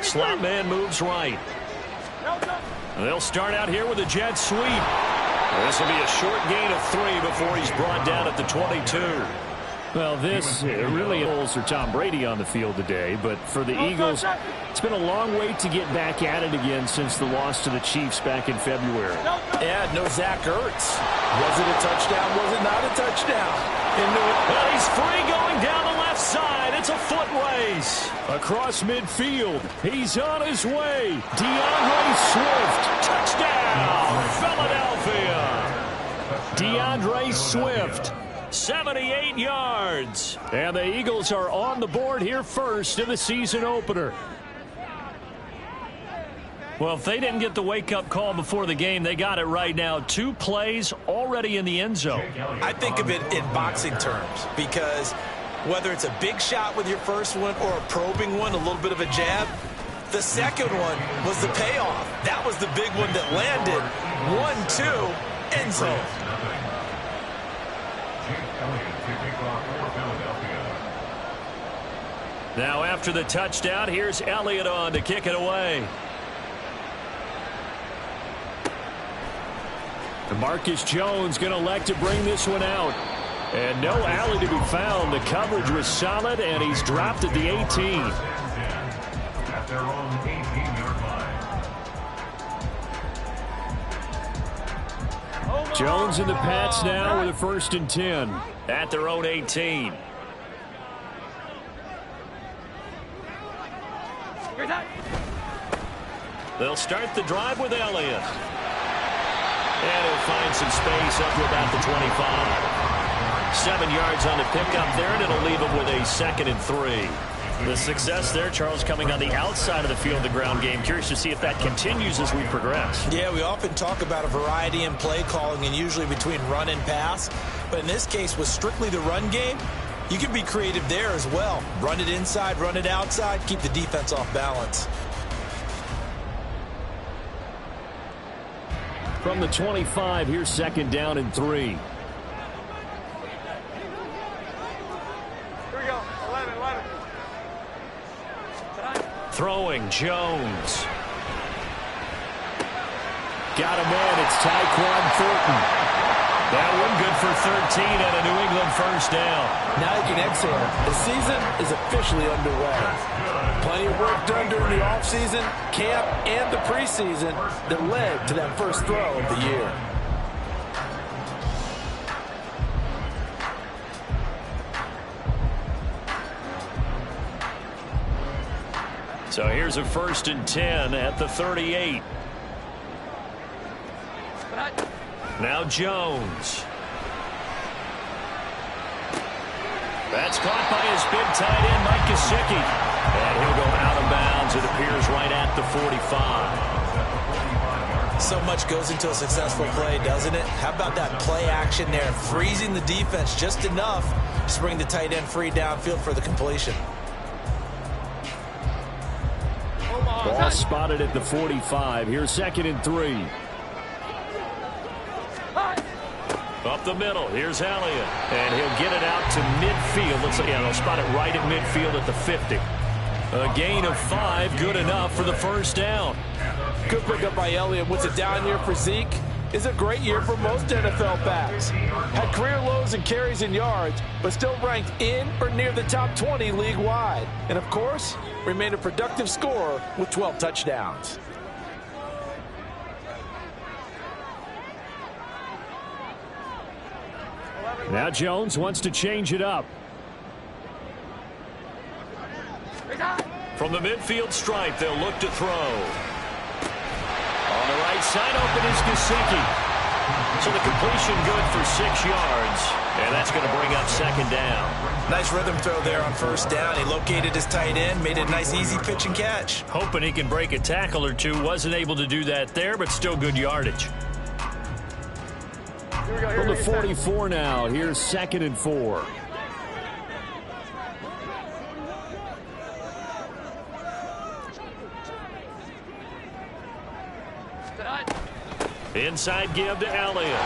Slot man moves right. They'll start out here with a jet sweep. This will be a short gain of 3 before he's brought down at the 22. Well, this really is for Tom Brady on the field today, but for the Eagles, it's been a long wait to get back at it again since the loss to the Chiefs back in February. Yeah, no Zach Ertz. Was it a touchdown? Was it not a touchdown? Well, he's free going down the left side. It's a foot race. Across midfield, he's on his way. DeAndre Swift, touchdown, Philadelphia. DeAndre Swift, 78 yards. And the Eagles are on the board here first in the season opener. Well, if they didn't get the wake-up call before the game, they got it right now. 2 plays already in the end zone. I think of it in boxing terms because whether it's a big shot with your first one or a probing one, a little bit of a jab, the second one was the payoff. That was the big one that landed. 1-2, end zone. Now after the touchdown, here's Elliott on to kick it away. Marcus Jones going to elect to bring this one out. And no alley to be found. The coverage was solid, and he's dropped at the 18. Jones and the Pats now with a 1st and 10. At their own 18. They'll start the drive with Elliott. And he'll find some space up to about the 25. 7 yards on the pickup there, and it'll leave him with a 2nd and 3. The success there, Charles, coming on the outside of the field, the ground game. Curious to see if that continues as we progress. Yeah, we often talk about a variety in play calling and usually between run and pass. But in this case, with strictly the run game, you can be creative there as well. Run it inside, run it outside, keep the defense off balance. From the 25, here's 2nd down and 3. Here we go. 11. Throwing Jones. Got a man. It's Tyquan Thornton. That one good for 13 and a New England 1st down. Now you can exhale. The season is officially underway. Plenty of work done during the offseason, camp, and the preseason that led to that first throw of the year. So here's a 1st and 10 at the 38. Now Jones. That's caught by his big tight end, Mike Gesicki. And he'll go out of bounds. It appears right at the 45. So much goes into a successful play, doesn't it? How about that play action there, freezing the defense just enough to bring the tight end free downfield for the completion. Ball spotted at the 45. Here's 2nd and 3. Up the middle. Here's Elliott. And he'll get it out to midfield. Looks like, yeah, they'll spot it right at midfield at the 50. A gain of 5, good enough for the 1st down. Good pickup by Elliott. What's a down year for Zeke? Is a great year for most NFL backs. Had career lows in carries and yards, but still ranked in or near the top 20 league-wide. And, of course, remained a productive scorer with 12 touchdowns. Now Jones wants to change it up. From the midfield stripe, they'll look to throw. On the right side, open is Gesicki. So the completion good for 6 yards. And that's going to bring up 2nd down. Nice rhythm throw there on 1st down. He located his tight end, made it a nice easy pitch and catch. Hoping he can break a tackle or two. Wasn't able to do that there, but still good yardage. From the 44 now, here's 2nd and 4. Inside give to Elliott.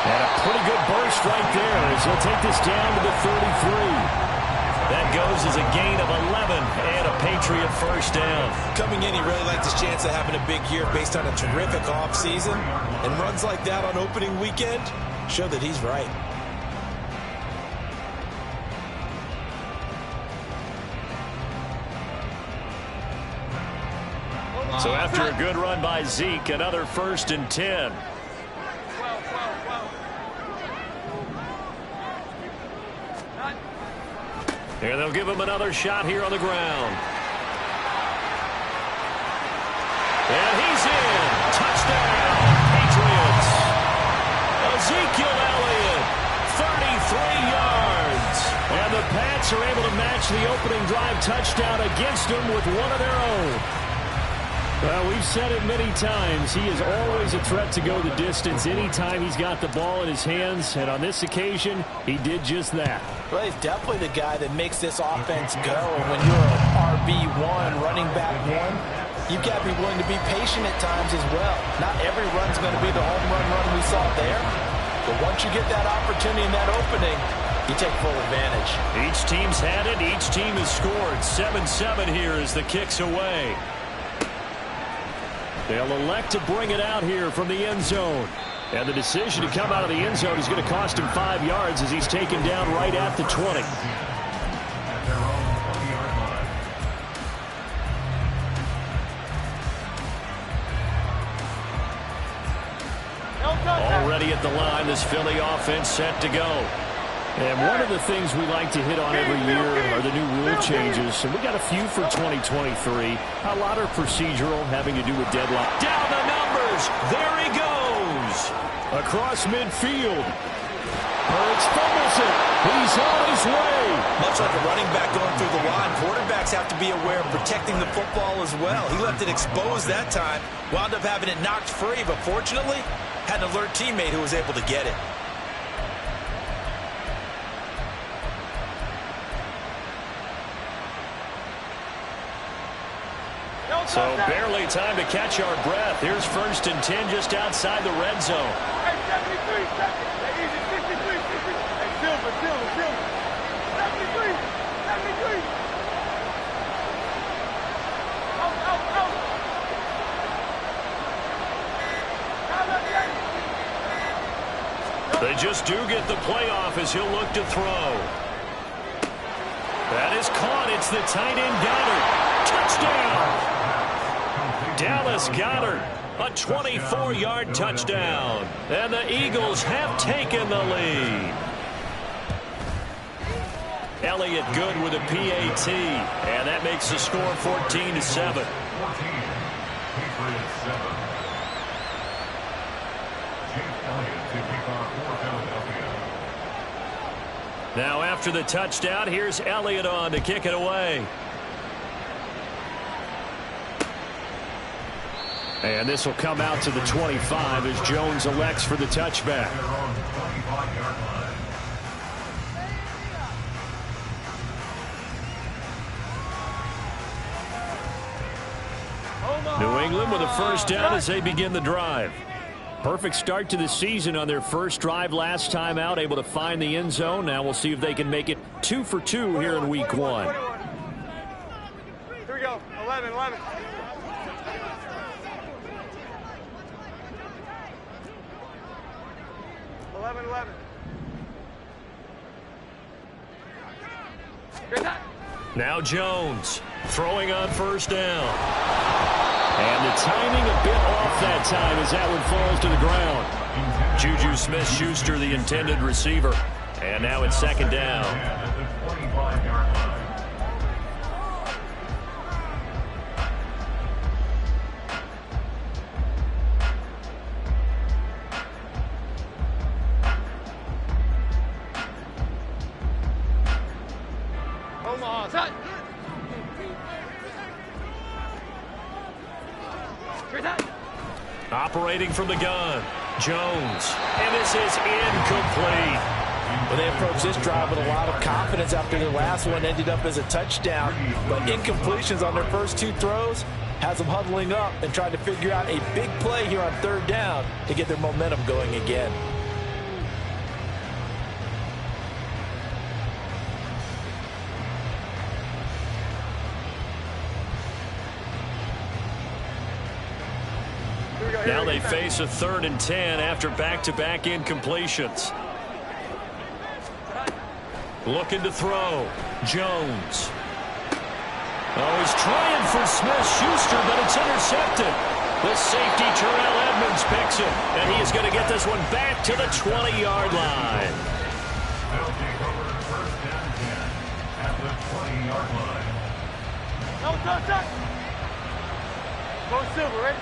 And a pretty good burst right there as he'll take this down to the 33. That goes Eagles is a gain of 11 and a Patriot first down. Coming in, he really liked his chance of having a big year based on a terrific offseason. And runs like that on opening weekend show that he's right. So after a good run by Zeke, another 1st and 10. And they'll give him another shot here on the ground. And he's in. Touchdown, Patriots. Ezekiel Elliott, 33 yards. And the Pats are able to match the opening drive touchdown against them with one of their own. Well, we've said it many times. He is always a threat to go the distance anytime he's got the ball in his hands. And on this occasion, he did just that. Well, he's definitely the guy that makes this offense go. And when you're an RB1, running back one, you've got to be willing to be patient at times as well. Not every run's going to be the home run we saw there. But once you get that opportunity and that opening, you take full advantage. Each team's had it. Each team has scored. 7-7 here as the kick's away. They'll elect to bring it out here from the end zone. And the decision to come out of the end zone is going to cost him 5 yards as he's taken down right at the 20. Already at the line, this Philly offense set to go. And one of the things we like to hit on every year are the new rule changes. And we got a few for 2023. A lot are procedural, having to do with deadline. Down the numbers. There he goes. Across midfield. Hurts fumbles it. He's on his way. Much like a running back going through the line, quarterbacks have to be aware of protecting the football as well. He left it exposed that time. Wound up having it knocked free, but fortunately, had an alert teammate who was able to get it. So barely time to catch our breath. Here's 1st and 10 just outside the red zone. Hey, 73 seconds. Hey, easy, 63, 63. Hey, Silver. 73, 73. Out. They just do get the playoff as he'll look to throw. That is caught. It's the tight end Goddard. Touchdown! Dallas Goedert, a 24-yard touchdown. And the Eagles have taken the lead. Elliott good with a PAT. And that makes the score 14-7. Now after the touchdown, here's Elliott on to kick it away. And this will come out to the 25 as Jones elects for the touchback. New England with a first down as they begin the drive. Perfect start to the season on their first drive last time out, able to find the end zone. Now we'll see if they can make it 2 for 2 here in week 1. Here we go. 11. 11. Now Jones throwing on first down. And the timing a bit off that time as that one falls to the ground. Juju Smith-Schuster, the intended receiver. And now it's 2nd down. Operating from the gun, Jones, and this is incomplete. Well, they approached this drive with a lot of confidence after their last one ended up as a touchdown. But incompletions on their first 2 throws has them huddling up and trying to figure out a big play here on 3rd down to get their momentum going again. Now they face a 3rd and 10 after back-to-back incompletions. Looking to throw. Jones. Oh, he's trying for Smith-Schuster, but it's intercepted. The safety, Terrell Edmunds, picks it, and he is going to get this one back to the 20-yard line. Go Silver, ready?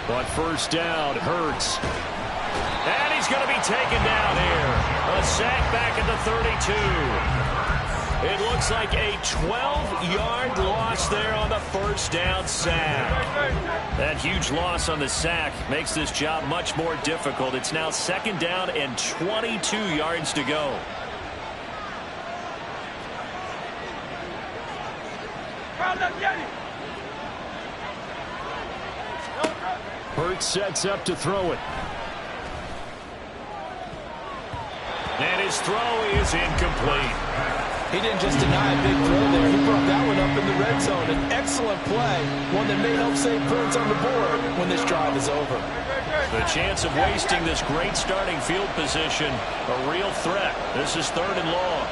But first down, Hurts. And he's going to be taken down here. A sack back at the 32. It looks like a 12-yard loss there on the first down sack. That huge loss on the sack makes this job much more difficult. It's now 2nd down and 22 yards to go. Hurts sets up to throw it. And his throw is incomplete. He didn't just deny a big throw there. He brought that one up in the red zone. An excellent play, one that may help save points on the board when this drive is over. The chance of wasting this great starting field position, a real threat. This is 3rd and long.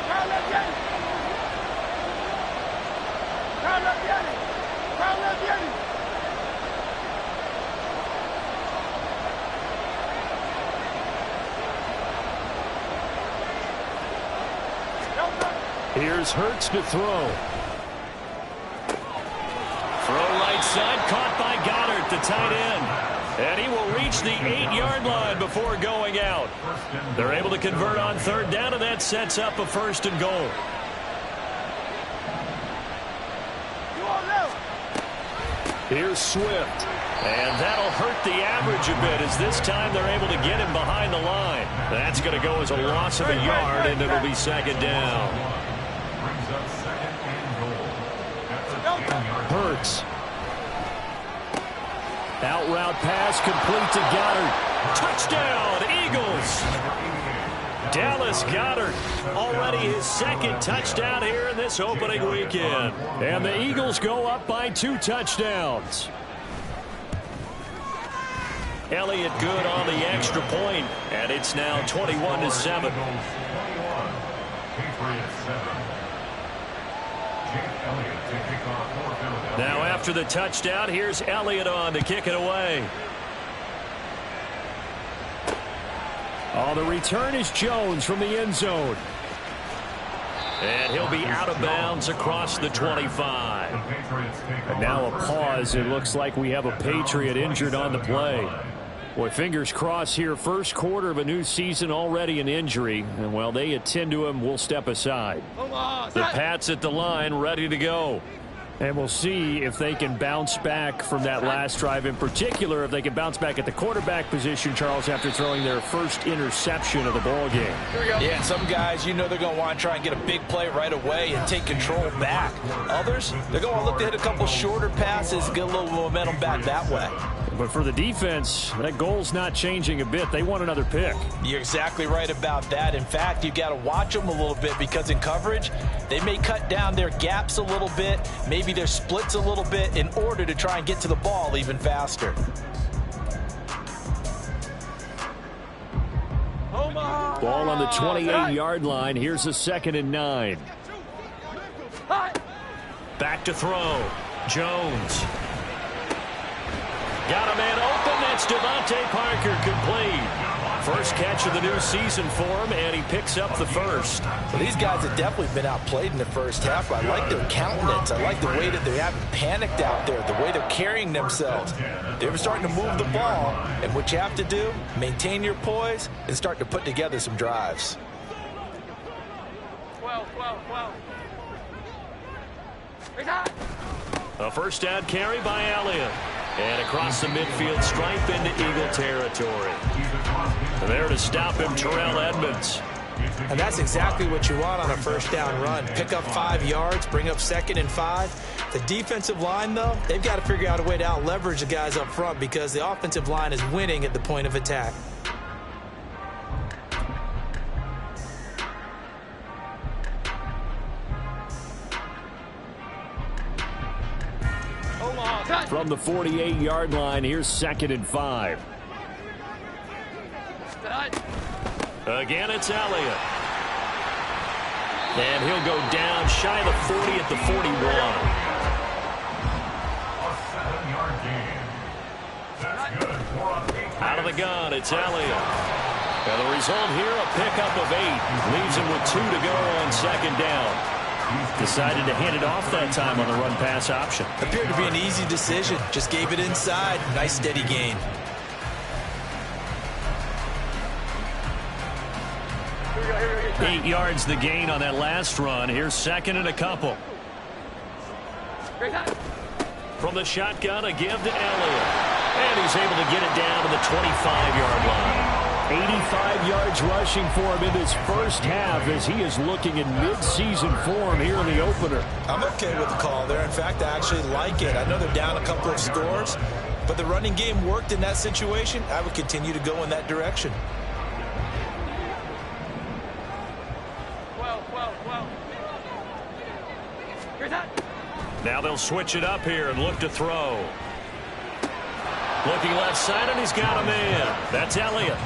Here's Hurts to throw. Throw right side, caught by Goddard, the tight end. And he will reach the 8-yard line before going out. They're able to convert on 3rd down, and that sets up a 1st and goal. Here's Swift. And that'll hurt the average a bit, as this time they're able to get him behind the line. That's going to go as a loss of a yard, and it'll be 2nd down. Hurts. Out route pass complete to Goddard. Touchdown, Eagles. Dallas Goedert, already his 2nd touchdown here in this opening weekend. And the Eagles go up by 2 touchdowns. Elliott good on the extra point, and it's now 21-7. Now after the touchdown, here's Elliott on to kick it away. Oh, the return is Jones from the end zone. And he'll be out of bounds across the 25. And now a pause. It looks like we have a Patriot injured on the play. Boy, fingers crossed here. 1st quarter of a new season, already an injury. And while they attend to him, we'll step aside. The Pats at the line, ready to go. And we'll see if they can bounce back from that last drive. In particular, if they can bounce back at the quarterback position, Charles, after throwing their first interception of the ball game. Yeah, and some guys, you know, they're going to want to try and get a big play right away and take control back. Others, they're going to look to hit a couple shorter passes, get a little momentum back that way. But for the defense, that goal's not changing a bit. They want another pick. You're exactly right about that. In fact, you've got to watch them a little bit, because in coverage, they may cut down their gaps a little bit, maybe their splits a little bit, in order to try and get to the ball even faster. Ball on the 28-yard line. Here's a 2nd and 9. Back to throw. Jones. Got a man open. That's Devontae Parker, complete. First catch of the new season for him, and he picks up the first. Well, these guys have definitely been outplayed in the first half. I like their countenance. I like the way that they haven't panicked out there, the way they're carrying themselves. They're starting to move the ball, and what you have to do, maintain your poise and start to put together some drives. 12. A first down carry by Elliott. And across the midfield stripe into Eagle territory. And there to stop him, Terrell Edmunds. And that's exactly what you want on a first down run. Pick up 5 yards, bring up 2nd and 5. The defensive line, though, they've got to figure out a way to out-leverage the guys up front, because the offensive line is winning at the point of attack. From the 48-yard line, here's 2nd and 5. Again, it's Elliott. And he'll go down shy of the 40 at the 41. Out of the gun, it's Elliott. And the result here, a pickup of 8. Leaves him with 2 to go on 2nd down. Decided to hand it off that time on the run-pass option. Appeared to be an easy decision. Just gave it inside. Nice steady gain. Eight yards the gain on that last run. Here's 2nd and a couple. From the shotgun, a give to Elliott. And he's able to get it down to the 25-yard line. 85 yards rushing for him in this first half as he is looking in mid-season form here in the opener. I'm okay with the call there. In fact, I actually like it. I know they're down a couple of scores, but the running game worked in that situation. I would continue to go in that direction. Now they'll switch it up here and look to throw. Looking left side, and he's got a man. That's Elliott.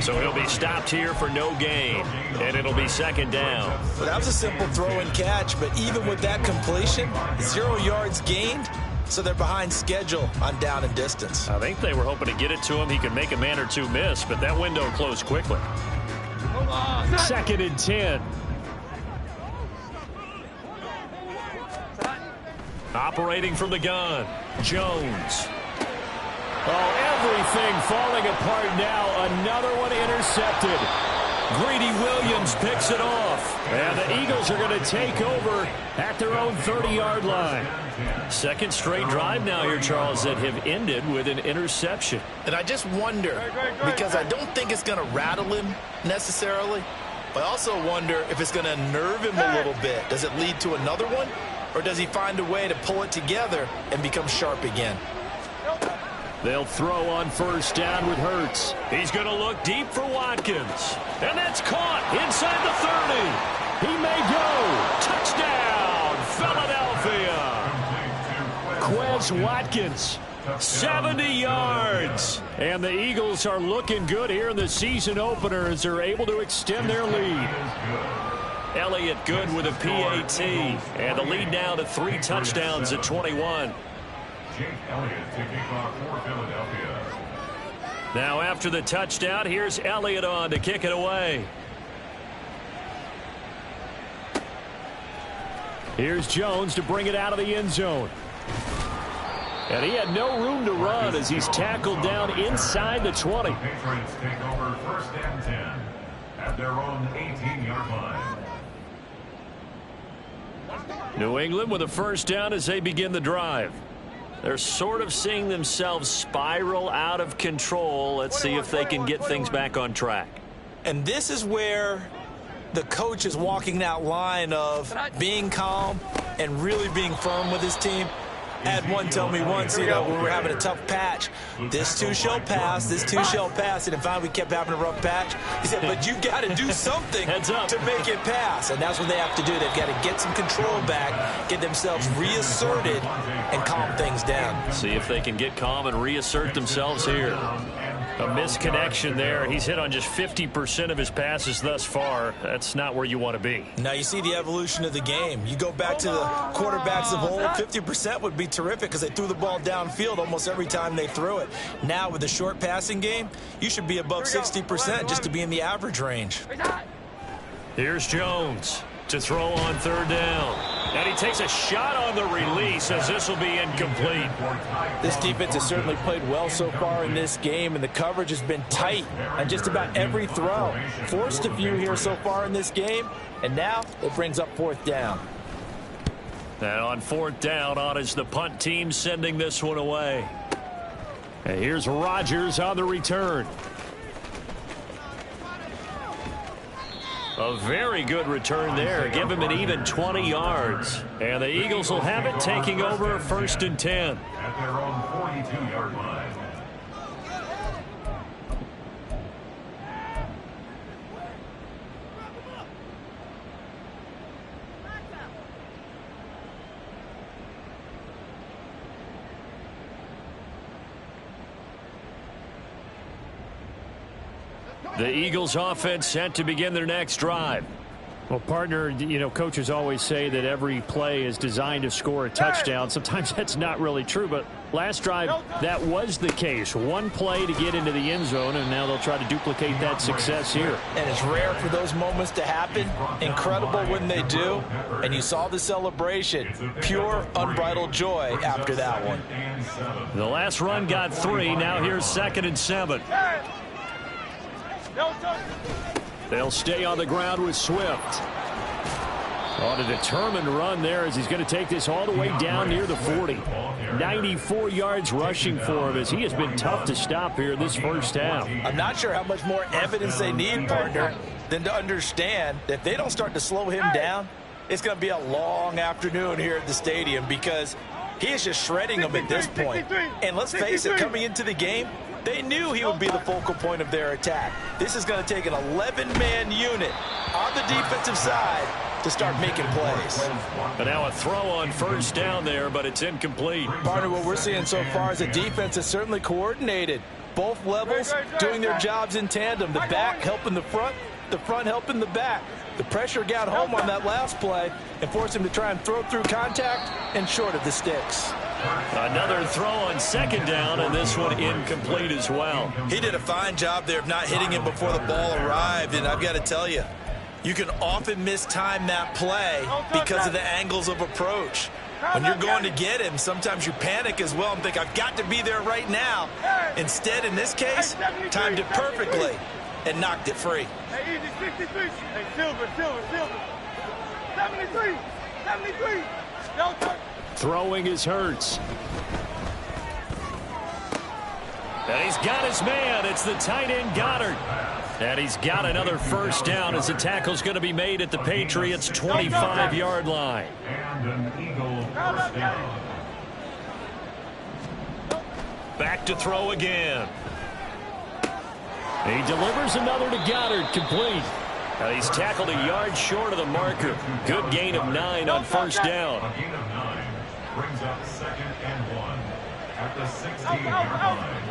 So he'll be stopped here for no gain, and it'll be 2nd down. Well, that was a simple throw and catch, but even with that completion, 0 yards gained, so they're behind schedule on down and distance. I think they were hoping to get it to him. He could make a man or two miss, but that window closed quickly. 2nd and 10. Operating from the gun, Jones. Oh, everything falling apart now. Another one intercepted. Greedy Williams picks it off. And the Eagles are going to take over at their own 30-yard line. 2nd straight drive now here, Charles, that have ended with an interception. And I just wonder, because I don't think it's going to rattle him necessarily, but I also wonder if it's going to unnerve him a little bit. Does it lead to another one? Or does he find a way to pull it together and become sharp again? They'll throw on 1st down with Hurts. He's going to look deep for Watkins. And that's caught inside the 30. He may go. Touchdown, Philadelphia. Quez Watkins. 70 yards. And the Eagles are looking good here in the season opener as they're able to extend their lead. Elliott good with a PAT. And the lead now to 3 touchdowns at 21. Jake Elliott taking off for Philadelphia. Now after the touchdown, here's Elliott on to kick it away. Here's Jones to bring it out of the end zone. And he had no room to run as he's tackled down inside the 20. Patriots take over 1st and 10 at their own 18-yard line. New England with a 1st down as they begin the drive. They're sort of seeing themselves spiral out of control. Let's see if they can get things back on track. And this is where the coach is walking that line of being calm and really being firm with his team. I had one tell me once, when we were having a tough patch, this too shall pass, this too shall pass, and finally we kept having a rough patch. He said, but you got to do something to make it pass, and that's what they have to do. They've got to get some control back, get themselves reasserted, and calm things down. See if they can get calm and reassert themselves here. A misconnection there. He's hit on just 50% of his passes thus far. That's not where you want to be. Now you see the evolution of the game. You go back to the quarterbacks of old, 50% would be terrific because they threw the ball downfield almost every time they threw it. Now with the short passing game, you should be above 60% just to be in the average range. Here's Jones to throw on 3rd down. And he takes a shot on the release as this will be incomplete. This defense has certainly played well so far in this game, and the coverage has been tight on just about every throw. Forced a few here so far in this game, and now it brings up 4th down. And on 4th down, on is the punt team sending this one away. And here's Rodgers on the return. A very good return there. Give him an even 20 yards. And the Eagles will have it, taking over 1st and 10. At their own 42-yard line. The Eagles offense set to begin their next drive. Well, partner, you know, coaches always say that every play is designed to score a touchdown. Sometimes that's not really true, but last drive, that was the case. One play to get into the end zone, and now they'll try to duplicate that success here. And it's rare for those moments to happen. Incredible when they do. And you saw the celebration. Pure, unbridled joy after that one. The last run got 3. Now here's 2nd and 7. They'll stay on the ground with Swift. On a determined run there as he's going to take this all the way down near the 40. 94 yards rushing for him as he has been tough to stop here this first half. I'm not sure how much more evidence they need, partner, than to understand that if they don't start to slow him down, it's going to be a long afternoon here at the stadium because he is just shredding them at this point. And let's face it, coming into the game, they knew he would be the focal point of their attack. This is going to take an 11-man unit on the defensive side to start making plays. But now a throw on first down there, but it's incomplete. Partner, what we're seeing so far is a defense is certainly coordinated. Both levels doing their jobs in tandem. The back helping the front helping the back. The pressure got home on that last play and forced him to try and throw through contact and short of the sticks. Another throw on 2nd down, and this one incomplete as well. He did a fine job there of not hitting him before the ball arrived, and I've got to tell you, you can often mistime that play because of the angles of approach. When you're going to get him, sometimes you panic as well and think, I've got to be there right now. Instead, in this case, timed it perfectly and knocked it free. Hey, easy, 63. Hey, Silver. 73. Don't touch. Throwing is Hurts. And he's got his man. It's the tight end Goddard. And he's got another first down as the tackle's going to be made at the Patriots' 25-yard line. And an Eagle first down. Back to throw again. He delivers another to Goddard, complete. He's tackled a yard short of the marker. Good gain of 9 on first down. A gain of 9 brings up 2nd and 1 at the 16-yard line.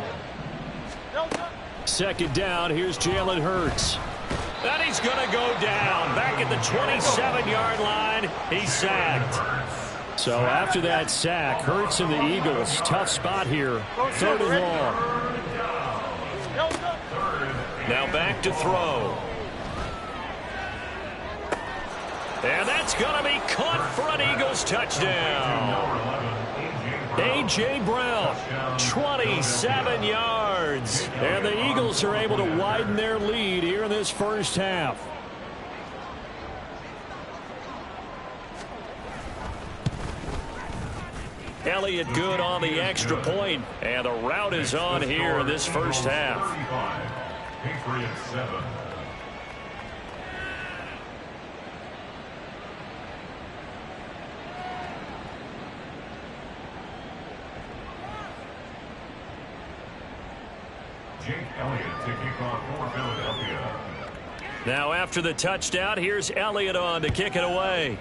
2nd down, here's Jalen Hurts. And he's going to go down. Back at the 27-yard line, he's sacked. So after that sack, Hurts and the Eagles, tough spot here. 3rd and long. Now back to throw. And that's going to be caught for an Eagles touchdown. A.J. Brown, 27 yards. And the Eagles are able to widen their lead here in this first half. Elliott good on the extra point, and the route is on here in this first half. Patriots 7. Jake Elliott to kick off for Philadelphia. Now after the touchdown, here's Elliott on to kick it away.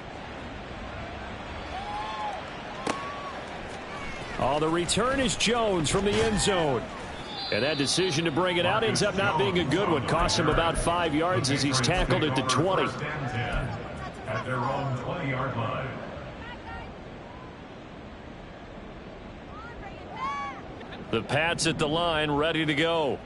Oh, the return is Jones from the end zone. And that decision to bring it out ends up not being a good one. Costs him about 5 yards as he's tackled at the 20. First and 10 at their own 20-yard line. The Pats at the line, ready to go.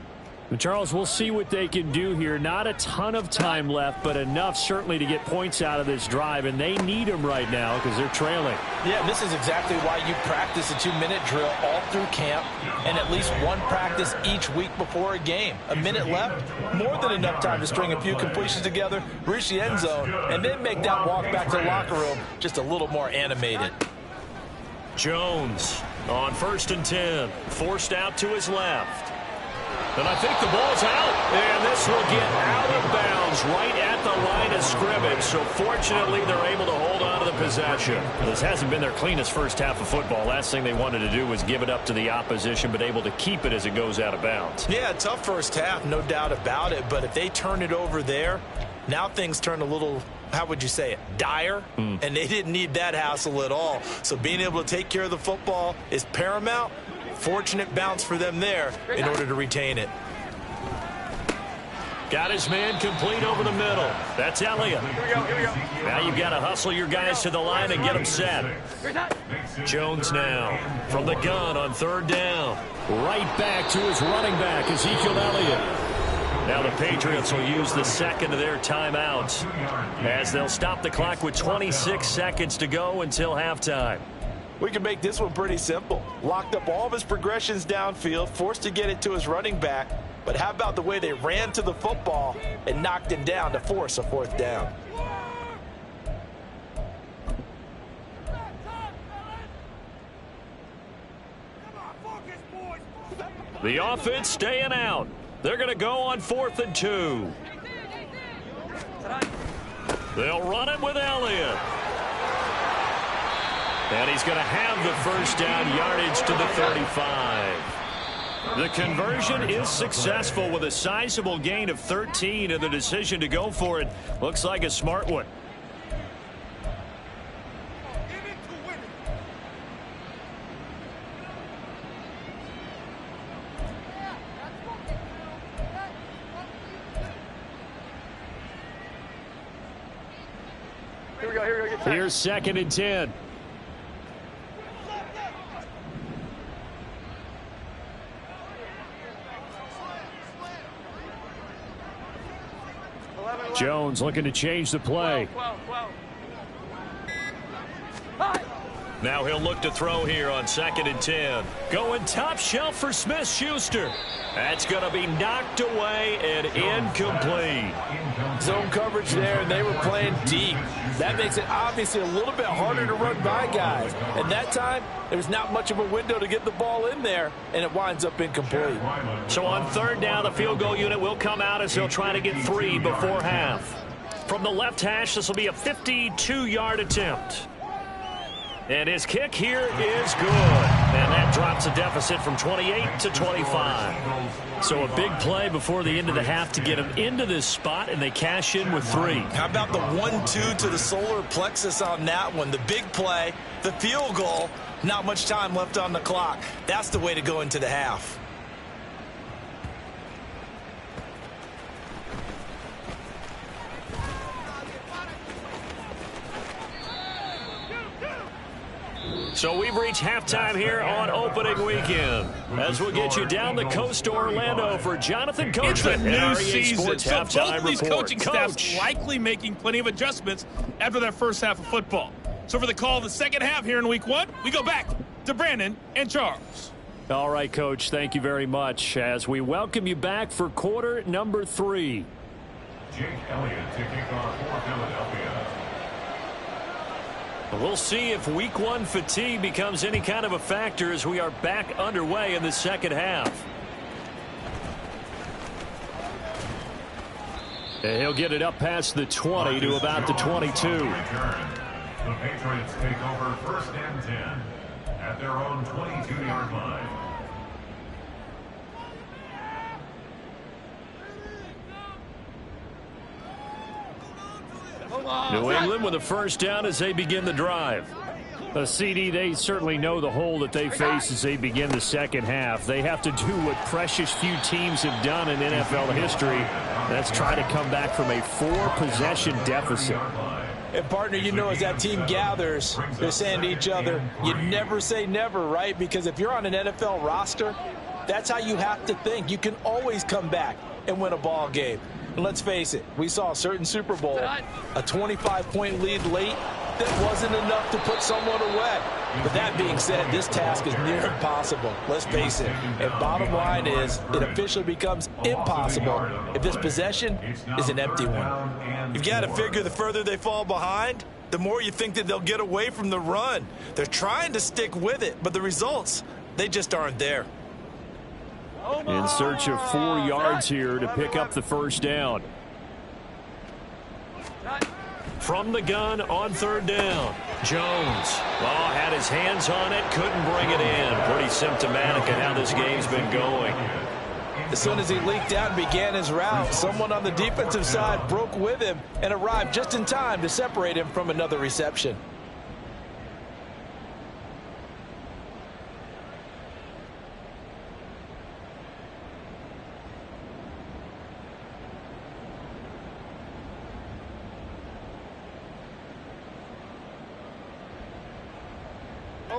Charles, we'll see what they can do here. Not a ton of time left, but enough certainly to get points out of this drive, and they need them right now because they're trailing. Yeah, this is exactly why you practice a 2-minute drill all through camp and at least one practice each week before a game. A minute left, more than enough time to string a few completions together, reach the end zone, and then make that walk back to the locker room just a little more animated. Jones on 1st and 10, forced out to his left. And I think the ball's out, and this will get out of bounds right at the line of scrimmage. So fortunately, they're able to hold on to the possession. This hasn't been their cleanest first half of football. Last thing they wanted to do was give it up to the opposition, but able to keep it as it goes out of bounds. Yeah, tough first half, no doubt about it. But if they turn it over there, now things turn a little, how would you say it, dire? And they didn't need that hassle at all. So being able to take care of the football is paramount. Fortunate bounce for them there in order to retain it. Got his man complete over the middle. That's Elliott. Here we go. Now you've got to hustle your guys to the line and get them set. Jones now from the gun on third down. Right back to his running back, Ezekiel Elliott. Now the Patriots will use the second of their timeouts as they'll stop the clock with 26 seconds to go until halftime. We can make this one pretty simple. Locked up all of his progressions downfield, forced to get it to his running back. But how about the way they ran to the football and knocked him down to force a fourth down? The offense staying out. They're going to go on 4th and 2. They'll run it with Elliott. And he's going to have the first down yardage to the 35. The conversion is successful with a sizable gain of 13, and the decision to go for it looks like a smart one. Here we go. Here's 2nd and 10. Jones looking to change the play. Now he'll look to throw here on 2nd and 10. Going top shelf for Smith-Schuster. That's going to be knocked away and incomplete. Zone coverage there, and they were playing deep. That makes it obviously a little bit harder to run by guys. And that time, there was not much of a window to get the ball in there, and it winds up incomplete. So on third down, the field goal unit will come out as they'll try to get 3 before half. From the left hash, this will be a 52-yard attempt. And his kick here is good. And that drops a deficit from 28 to 25. So a big play before the end of the half to get them into this spot, and they cash in with 3. How about the 1-2 to the solar plexus on that one? The big play, the field goal, not much time left on the clock. That's the way to go into the half. So we've reached halftime here on opening weekend. As we'll get you down the coast to Orlando for Jonathan Coachman. It's a new REA season, Sports so both halftime of these report. coaching staffs likely making plenty of adjustments after their first half of football. So for the call of the second half here in week 1, we go back to Brandon and Charles. All right, Coach, thank you very much as we welcome you back for quarter number 3. Jake Elliott to kick off for Philadelphia. We'll see if week 1 fatigue becomes any kind of a factor as we are back underway in the second half. And he'll get it up past the 20 to about the 22. The Patriots take over 1st and 10 at their own 22-yard line. New England with a first down as they begin the drive. CD, they certainly know the hole that they face as they begin the second half. They have to do what precious few teams have done in NFL history. That's try to come back from a 4-possession deficit. And, partner, you know, as that team gathers, they're saying to each other, you never say never, right? Because if you're on an NFL roster, that's how you have to think. You can always come back and win a ball game. And let's face it, we saw a certain Super Bowl, a 25-point lead late that wasn't enough to put someone away. But that being said, this task is near impossible. Let's face it. And bottom line is, it officially becomes impossible if this possession is an empty one. You've got to figure the further they fall behind, the more you think that they'll get away from the run. They're trying to stick with it, but the results, they just aren't there. In search of 4 yards here to pick up the first down. From the gun on third down. Jones. Had his hands on it, couldn't bring it in. Pretty symptomatic of how this game's been going. As soon as he leaked out and began his route, someone on the defensive side broke with him and arrived just in time to separate him from another reception.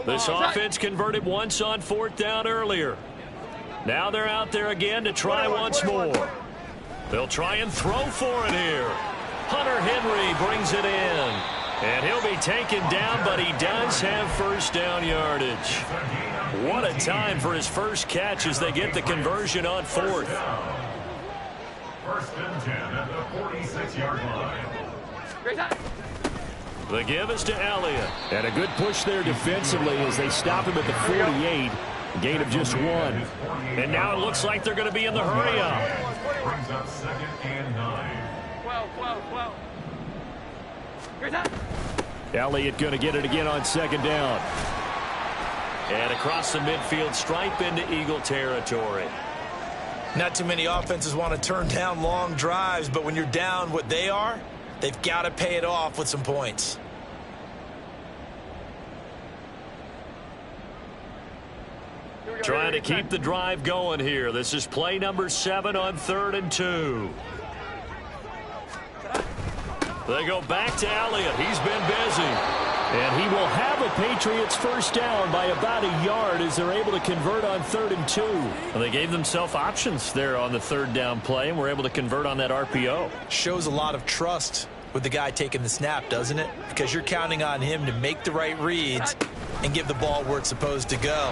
This offense converted once on 4th down earlier. Now they're out there again to try once more. They'll try and throw for it here. Hunter Henry brings it in. And he'll be taken down, but he does have first down yardage. What a time for his first catch as they get the conversion on 4th. 1st and 10 at the 46-yard line. The give is to Elliott. And a good push there defensively as they stop him at the 48. A gain of just 1. And now it looks like they're going to be in the hurry up. Brings up 2nd and 9. 12. Elliott going to get it again on 2nd down. And across the midfield stripe into Eagle territory. Not too many offenses want to turn down long drives, but when you're down what they are, they've got to pay it off with some points. Trying to keep the drive going here. This is play number 7 on 3rd and 2. They go back to Elliott. He's been busy. And he will have a Patriots first down by about a yard as they're able to convert on 3rd and 2. Well, they gave themselves options there on the 3rd down play and were able to convert on that RPO. Shows a lot of trust with the guy taking the snap, doesn't it? Because you're counting on him to make the right reads and give the ball where it's supposed to go.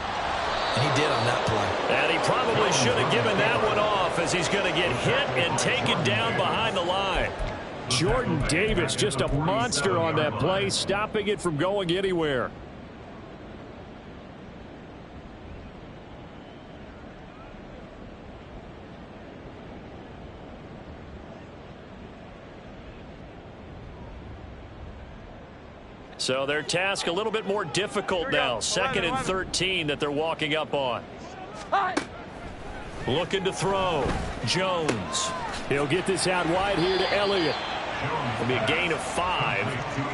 And he did on that play. And he probably should have given that one off as he's going to get hit and taken down behind the line. Jordan Davis, just a monster on that play, stopping it from going anywhere. So their task a little bit more difficult now. 2nd and 13 that they're walking up on. Looking to throw. Jones. He'll get this out wide here to Elliott. It'll be a gain of 5.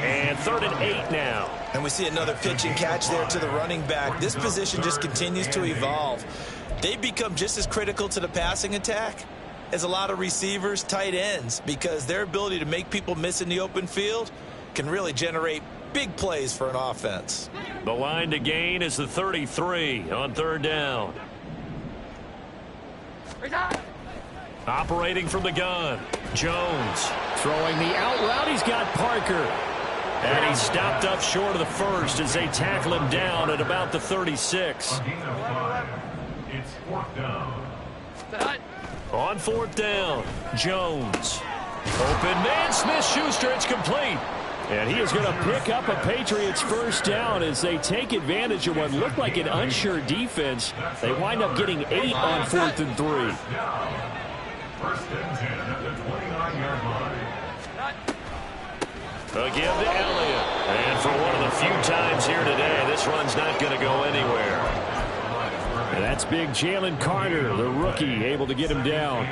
And 3rd and 8 now. And we see another pitch and catch there to the running back. This position just continues to evolve. They've become just as critical to the passing attack as a lot of receivers, tight ends, because their ability to make people miss in the open field can really generate big plays for an offense. The line to gain is the 33 on 3rd down. Operating from the gun. Jones. Throwing the out route. He's got Parker. And he's stopped up short of the first as they tackle him down at about the 36. A gain of 5. It's 4th down. On 4th down, Jones. Open man, Smith-Schuster. It's complete. And he is going to pick up a Patriots first down as they take advantage of what looked like an unsure defense. They wind up getting 8 on 4th and 3. 1st and 10 at the 29-yard line. A give to Elliott. And for one of the few times here today, this run's not going to go anywhere. And that's big Jalen Carter, the rookie, able to get him down.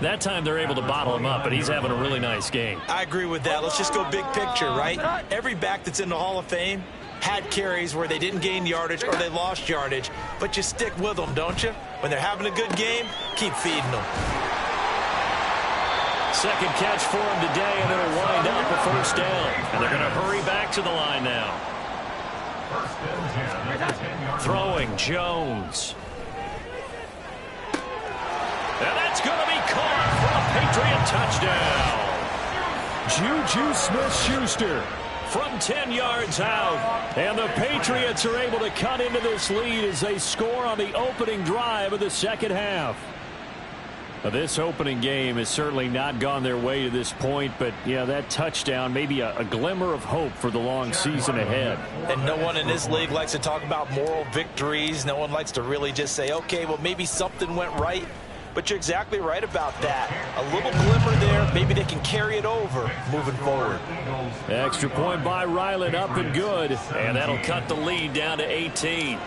That time they're able to bottle him up, but he's having a really nice game. I agree with that. Let's just go big picture, right? Every back that's in the Hall of Fame had carries where they didn't gain yardage or they lost yardage, but you stick with them, don't you? When they're having a good game, keep feeding them. Second catch for him today, and it'll wind up a first down. And they're going to hurry back to the line now. Throwing Jones. And that's going to be caught for a Patriot touchdown. Juju Smith-Schuster from 10 yards out. And the Patriots are able to cut into this lead as they score on the opening drive of the second half. This opening game has certainly not gone their way to this point, but yeah, that touchdown may be a glimmer of hope for the long season ahead. And no one in this league likes to talk about moral victories. No one likes to really just say, okay, well, maybe something went right. But you're exactly right about that. A little glimmer there. Maybe they can carry it over moving forward. Extra point by Ryland, up and good. And that'll cut the lead down to 18.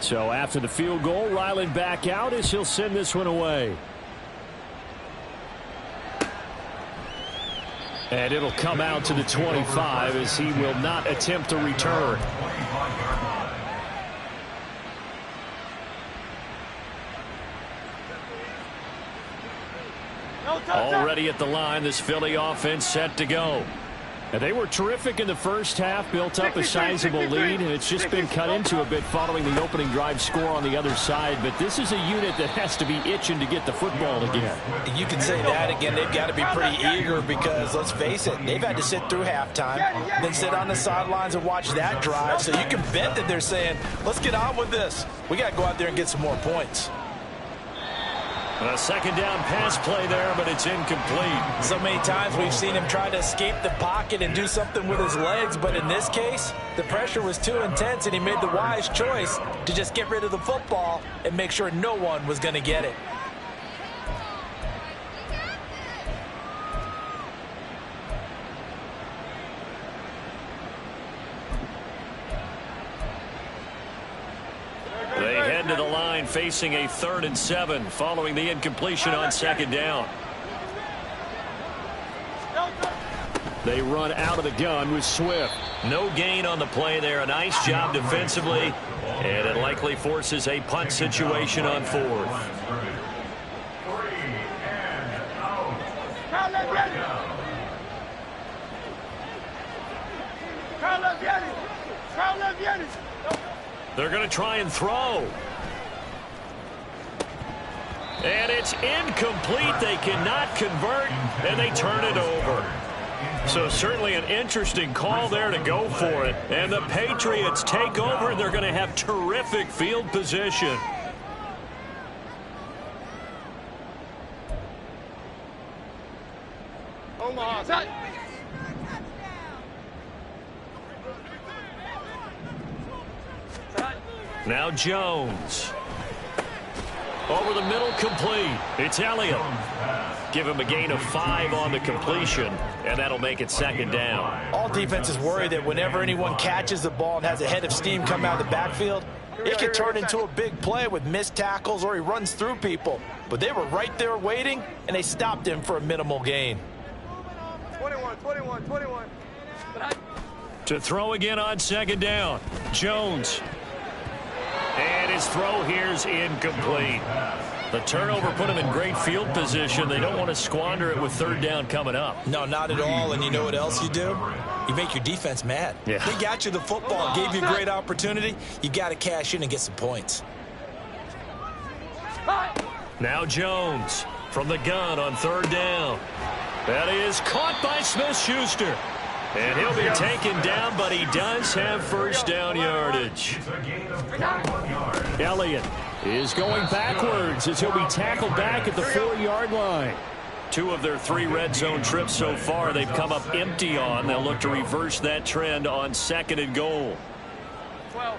So after the field goal, Ryland back out as he'll send this one away. And it'll come out to the 25 as he will not attempt to return. Already at the line, this Philly offense set to go. And they were terrific in the first half, built up a sizable lead, and it's just been cut into a bit following the opening drive score on the other side. But this is a unit that has to be itching to get the football again. You can say that again. They've got to be pretty eager because, let's face it, they've had to sit through halftime, then sit on the sidelines and watch that drive. So you can bet that they're saying, let's get on with this. We got to go out there and get some more points. A second down pass play there, but it's incomplete. So many times we've seen him try to escape the pocket and do something with his legs, but in this case, the pressure was too intense, and he made the wise choice to just get rid of the football and make sure no one was going to get it. They head to the line facing a 3rd and 7 following the incompletion on second down. They run out of the gun with Swift. No gain on the play there. A nice job defensively, and it likely forces a punt situation on 4th. They're going to try and throw. And it's incomplete. They cannot convert, and they turn it over. So certainly an interesting call there to go for it. And the Patriots take over, and they're going to have terrific field position. Omaha. Now Jones. Over the middle, complete. It's Elliott. Give him a gain of 5 on the completion, and that'll make it 2nd down. All defenses worry that whenever anyone catches the ball and has a head of steam come out of the backfield, it can turn into a big play with missed tackles or he runs through people. But they were right there waiting, and they stopped him for a minimal gain. 21. To throw again on 2nd down. Jones. And his throw here's incomplete. The turnover put him in great field position. They don't want to squander it with 3rd down coming up. No, not at all. And you know what else you do? You make your defense mad. Yeah. They got you the football, gave you a great opportunity. You got to cash in and get some points. Now Jones from the gun on 3rd down. That is caught by Smith-Schuster. And he'll be taken down, but he does have 1st down yardage. Elliott is going backwards as he'll be tackled back at the 4-yard line. 2 of their 3 red zone trips so far they've come up empty on. They'll look to reverse that trend on 2nd and goal. 12.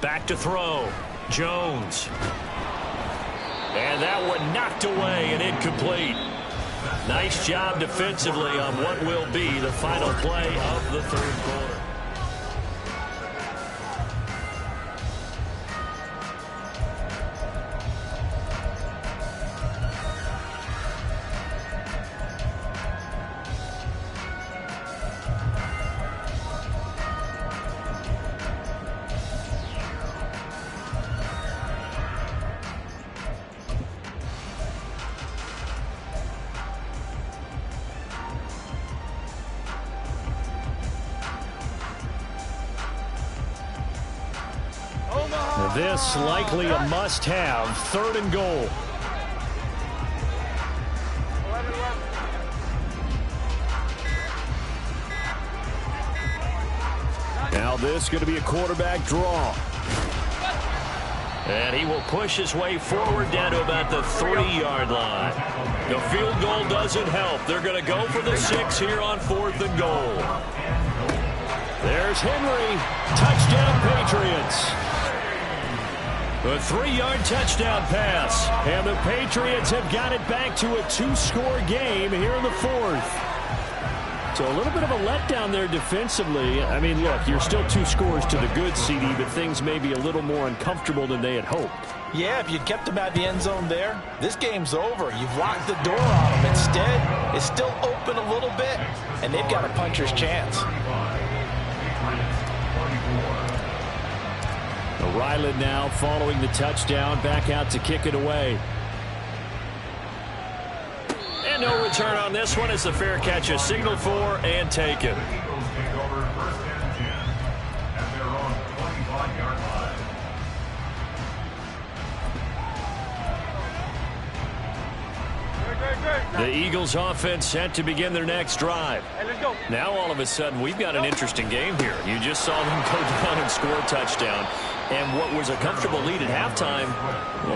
Back to throw. Jones. And that one knocked away and incomplete. Nice job defensively on what will be the final play of the 3rd quarter. This likely a must-have 3rd and goal. Now this going to be a quarterback draw. And he will push his way forward down to about the 3-yard line. The field goal doesn't help. They're going to go for the 6 here on 4th and goal. There's Henry. Touchdown, Patriots. A 3-yard touchdown pass. And the Patriots have got it back to a 2-score game here in the 4th. So a little bit of a letdown there defensively. I mean, look, you're still 2 scores to the good, CD, but things may be a little more uncomfortable than they had hoped. Yeah, if you'd kept them out of the end zone there, this game's over. You've locked the door on them. Instead, it's still open a little bit, and they've got a puncher's chance. Ryland now following the touchdown, back out to kick it away. And no return on this one as the fair catch is signaled for and taken. The Eagles take over 1st and 10 at their own 25-yard line. The Eagles offense set to begin their next drive. Hey, let's go. Now all of a sudden we've got an interesting game here. You just saw them go down and score a touchdown. And what was a comfortable lead at halftime,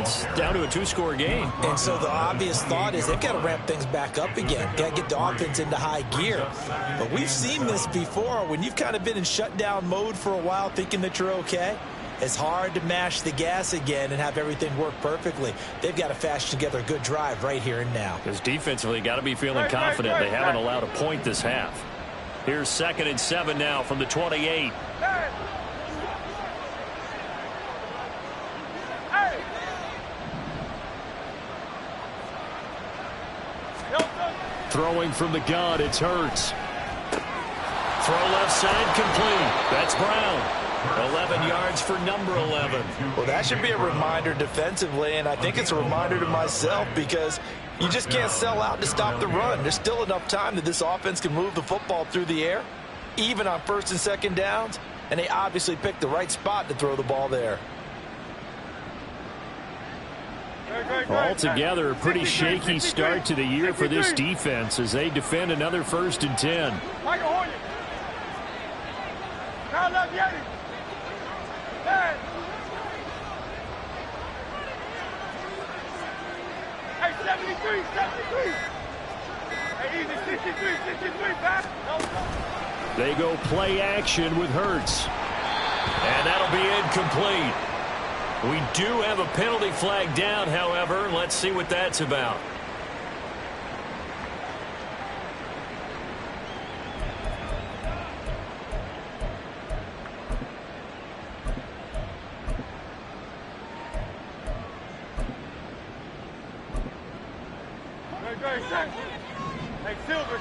it's down to a 2-score game. And so the obvious thought is they've got to ramp things back up again. Got to get the offense into high gear. But we've seen this before. When you've kind of been in shutdown mode for a while thinking that you're okay, it's hard to mash the gas again and have everything work perfectly. They've got to fashion together a good drive right here and now. Because defensively, got to be feeling confident. They haven't allowed a point this half. Here's 2nd and 7 now from the 28. Throwing from the gun, it's Hurts. Throw left side complete. That's Brown. 11 yards for number 11. Well, that should be a reminder defensively, and I think it's a reminder to myself because you just can't sell out to stop the run. There's still enough time that this offense can move the football through the air, even on 1st and 2nd downs, and they obviously picked the right spot to throw the ball there. Altogether, a pretty shaky start to the year for this defense as they defend another 1st and 10. Michael Hornet. Now left Yeti. Hey, 73, 73. Hey, easy, 63, 63, back. They go play action with Hurts. And that'll be incomplete. We do have a penalty flag down, however. Let's see what that's about. Hey, Silver.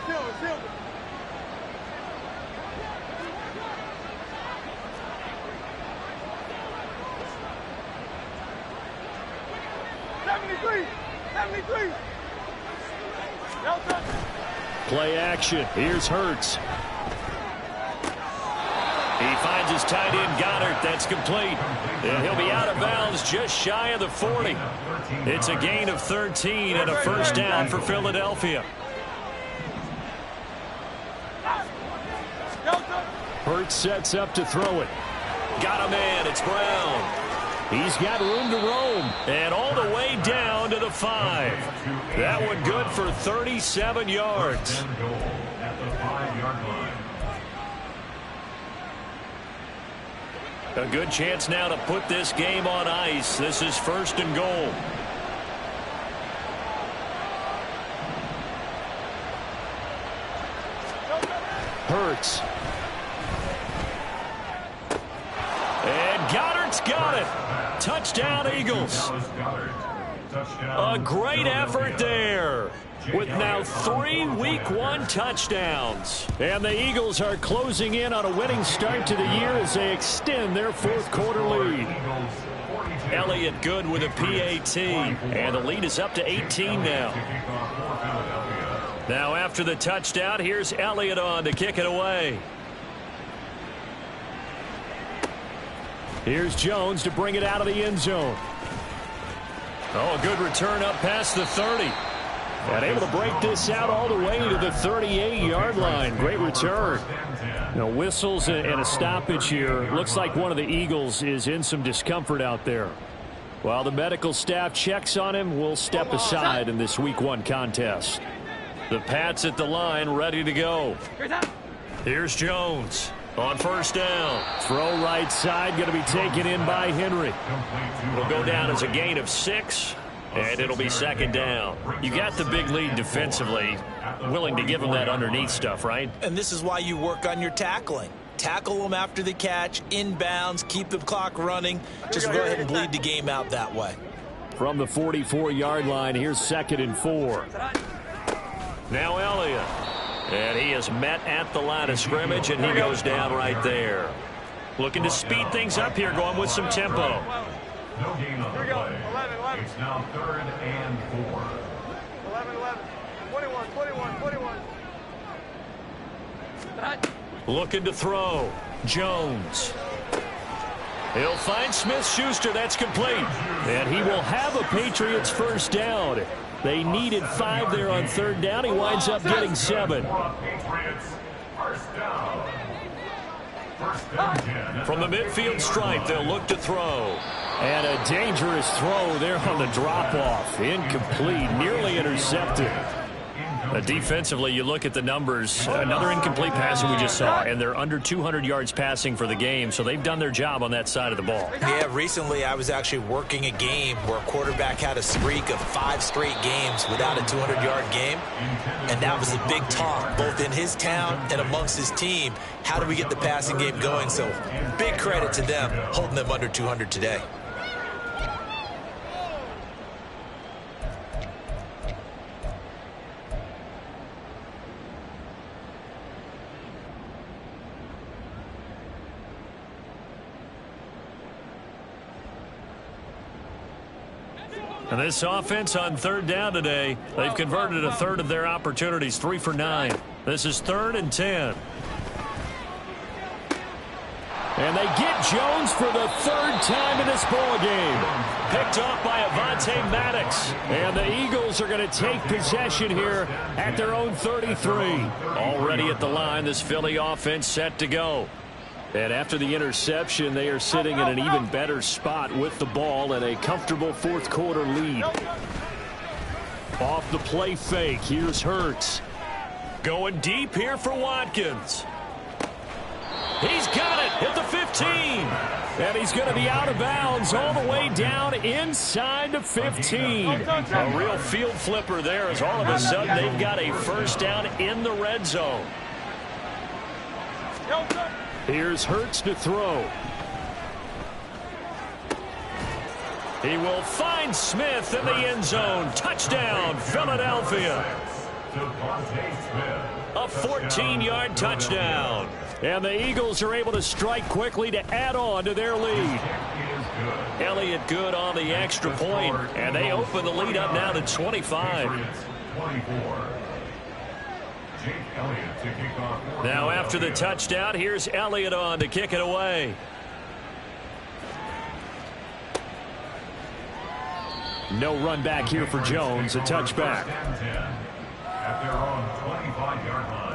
73. Delta. Play action. Here's Hurts. He finds his tight end, Goddard. That's complete. And he'll be out of bounds just shy of the 40. It's a gain of 13 and a 1st down for Philadelphia. Hurts sets up to throw it. Got a man. It's Brown. He's got room to roam. And all the way down to the 5. That one good for 37 yards. At the 5-yard line. A good chance now to put this game on ice. This is 1st and goal. Hurts. And Goddard's got it. Touchdown, Eagles. A great effort there, with now 3 Week 1 touchdowns. And the Eagles are closing in on a winning start to the year as they extend their 4th quarter lead. Elliott good with a PAT, and the lead is up to 18 now. Now after the touchdown, here's Elliott on to kick it away. Here's Jones to bring it out of the end zone. Oh, a good return up past the 30. And able to break this out all the way to the 38-yard line. Great return. Now, whistles and a stoppage here. Looks like one of the Eagles is in some discomfort out there. While the medical staff checks on him, we'll step aside in this Week 1 contest. The Pats at the line, ready to go. Here's Jones on 1st down. Throw right side, going to be taken in by Henry. It'll go down as a gain of 6, and it'll be 2nd down. You got the big lead defensively. Willing to give them that underneath stuff, right? And this is why you work on your tackling. Tackle them after the catch, inbounds, keep the clock running. Just go ahead and bleed the game out that way. From the 44-yard line, here's 2nd and 4. Now Elliott. And he is met at the line of scrimmage, and he goes down right there. Looking to speed things up here, going with some tempo. No gain on the play. It's now 3rd and 4. 11. 21. Looking to throw. Jones. He'll find Smith-Schuster. That's complete. And he will have a Patriots first down. They needed 5 there on third down. He winds up getting 7. From the midfield stripe, they'll look to throw. And a dangerous throw there on the drop-off. Incomplete, nearly intercepted. Defensively, you look at the numbers. Another incomplete pass that we just saw, and they're under 200 yards passing for the game, so they've done their job on that side of the ball. Yeah, recently I was actually working a game where a quarterback had a streak of 5 straight games without a 200-yard game, and that was a big talk, both in his town and amongst his team. How do we get the passing game going? So big credit to them, holding them under 200 today. And this offense on third down today, they've converted a third of their opportunities, 3 for 9. This is 3rd and 10. And they get Jones for the 3rd time in this ball game. Picked off by Avonte Maddox. And the Eagles are going to take possession here at their own 33. Already at the line, this Philly offense set to go. And after the interception, they are sitting in an even better spot with the ball and a comfortable 4th quarter lead. Off the play fake, here's Hurts. Going deep here for Watkins. He's got it at the 15. And he's going to be out of bounds all the way down inside the 15. A real field flipper there as all of a sudden they've got a first down in the red zone. Here's Hurts to throw. He will find Smith in the end zone. Touchdown, Philadelphia. A 14-yard touchdown. And the Eagles are able to strike quickly to add on to their lead. Elliott good on the extra point, and they open the lead up now to 25. Now after the touchdown, here's Elliott on to kick it away. No run back here for Jones, a touchback. At their own 25-yard line.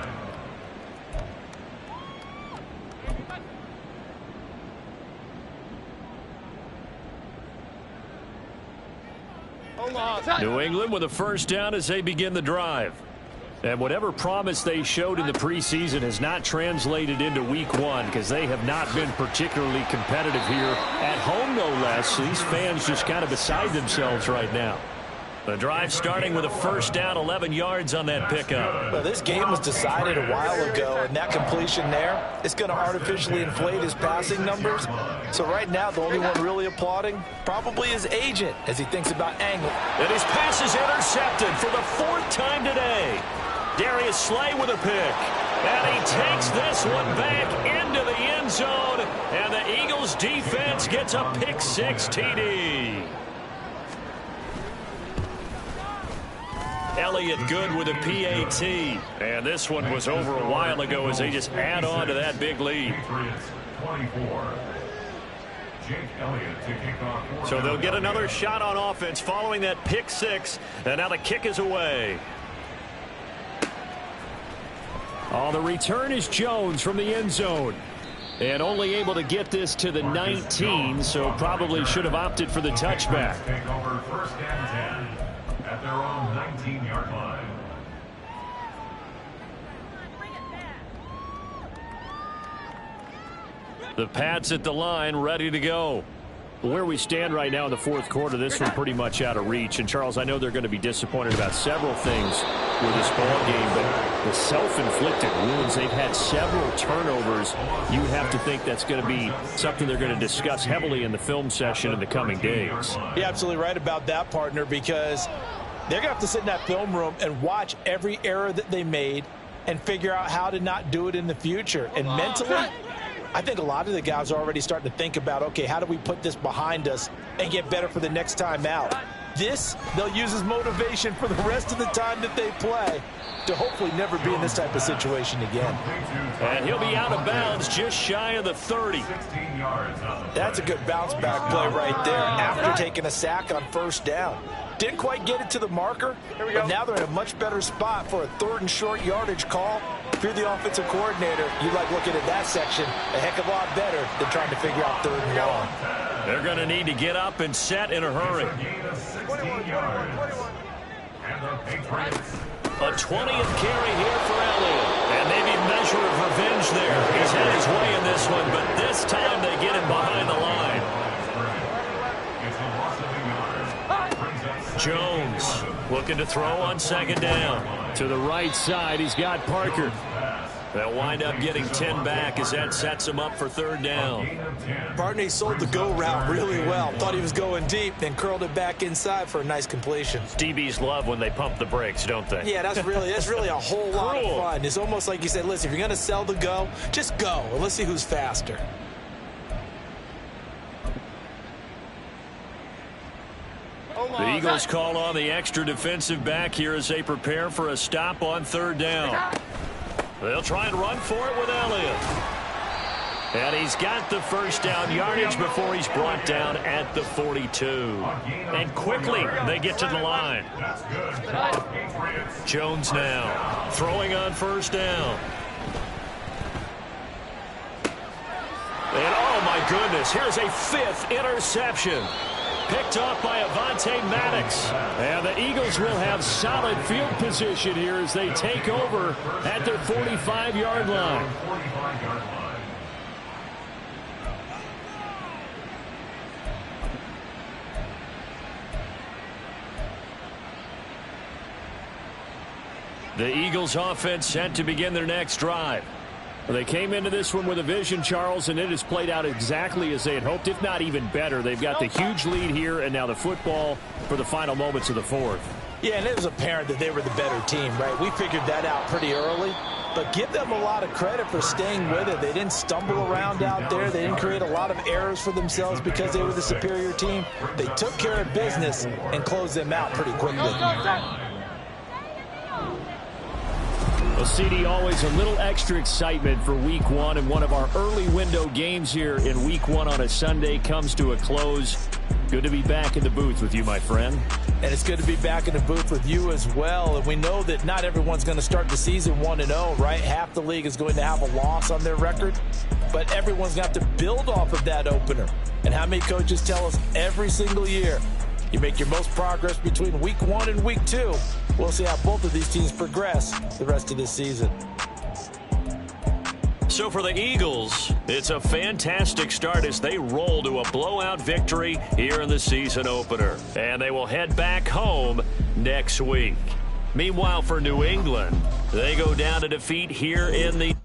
New England with a first down as they begin the drive. And whatever promise they showed in the preseason has not translated into week 1 because they have not been particularly competitive here at home, no less. These fans just kind of beside themselves right now. The drive starting with a first down, 11 yards on that pickup. Well, this game was decided a while ago, and that completion there is going to artificially inflate his passing numbers. So right now, the only one really applauding probably his agent as he thinks about angling. And his pass is intercepted for the 4th time today. Darius Slay with a pick. And he takes this one back into the end zone. And the Eagles defense gets a pick 6 TD. Elliott good with a PAT. And this one was over a while ago as they just add on to that big lead. So they'll get another shot on offense following that pick 6. And now the kick is away. Oh, the return is Jones from the end zone. And only able to get this to the 19, so probably should have opted for the touchback. Take over first and 10 at their own 19-yard line. The Pats at the line, ready to go. Where we stand right now in the 4th quarter, this one pretty much out of reach. And, Charles, I know they're going to be disappointed about several things with this ball game, but the self-inflicted wounds, they've had several turnovers. You have to think that's going to be something they're going to discuss heavily in the film session in the coming days. You're absolutely right about that, partner, because they're going to have to sit in that film room and watch every error that they made and figure out how to not do it in the future. And mentally, I think a lot of the guys are already starting to think about, okay, how do we put this behind us and get better for the next time out? This, they'll use as motivation for the rest of the time that they play to hopefully never be in this type of situation again. And he'll be out of bounds just shy of the 30. That's a good bounce back play right there after taking a sack on first down. Didn't quite get it to the marker, but now they're in a much better spot for a 3rd and short yardage call. If you're the offensive coordinator, you like looking at that section a heck of a lot better than trying to figure out 3rd and long. They're going to need to get up and set in a hurry. 21. A 20th carry here for Elliott. And maybe measure of revenge there. He's had his way in this one, but this time they get him behind the line. Jones looking to throw on 2nd down. To the right side, he's got Parker. They'll wind up getting 10 back as that sets him up for 3rd down. Barney sold the go route really well. Thought he was going deep, then curled it back inside for a nice completion. DBs love when they pump the brakes, don't they? Yeah, that's really a whole lot of fun. It's almost like you said, listen, if you're going to sell the go, just go. And let's see who's faster. The Eagles call on the extra defensive back here as they prepare for a stop on 3rd down. They'll try and run for it with Elliott. And he's got the first down yardage before he's brought down at the 42. And quickly they get to the line. Jones now throwing on 1st down. And oh my goodness, here's a 5th interception. Picked off by Avonte Maddox. And the Eagles will have solid field position here as they take over at their 45-yard line. The Eagles offense set to begin their next drive. Well, they came into this one with a vision, Charles, and it has played out exactly as they had hoped, if not even better. They've got the huge lead here, and now the football for the final moments of the 4th. Yeah, and it was apparent that they were the better team, right? We figured that out pretty early. But give them a lot of credit for staying with it. They didn't stumble around out there. They didn't create a lot of errors for themselves because they were the superior team. They took care of business and closed them out pretty quickly. Well, CD, always a little extra excitement for Week 1, and one of our early window games here in Week 1 on a Sunday comes to a close. Good to be back in the booth with you, my friend. And it's good to be back in the booth with you as well. And we know that not everyone's going to start the season 1-0, right? Half the league is going to have a loss on their record. But everyone's got to build off of that opener. And how many coaches tell us every single year, you make your most progress between Week 1 and Week 2. We'll see how both of these teams progress the rest of this season. So for the Eagles, it's a fantastic start as they roll to a blowout victory here in the season opener. And they will head back home next week. Meanwhile, for New England, they go down to defeat here in the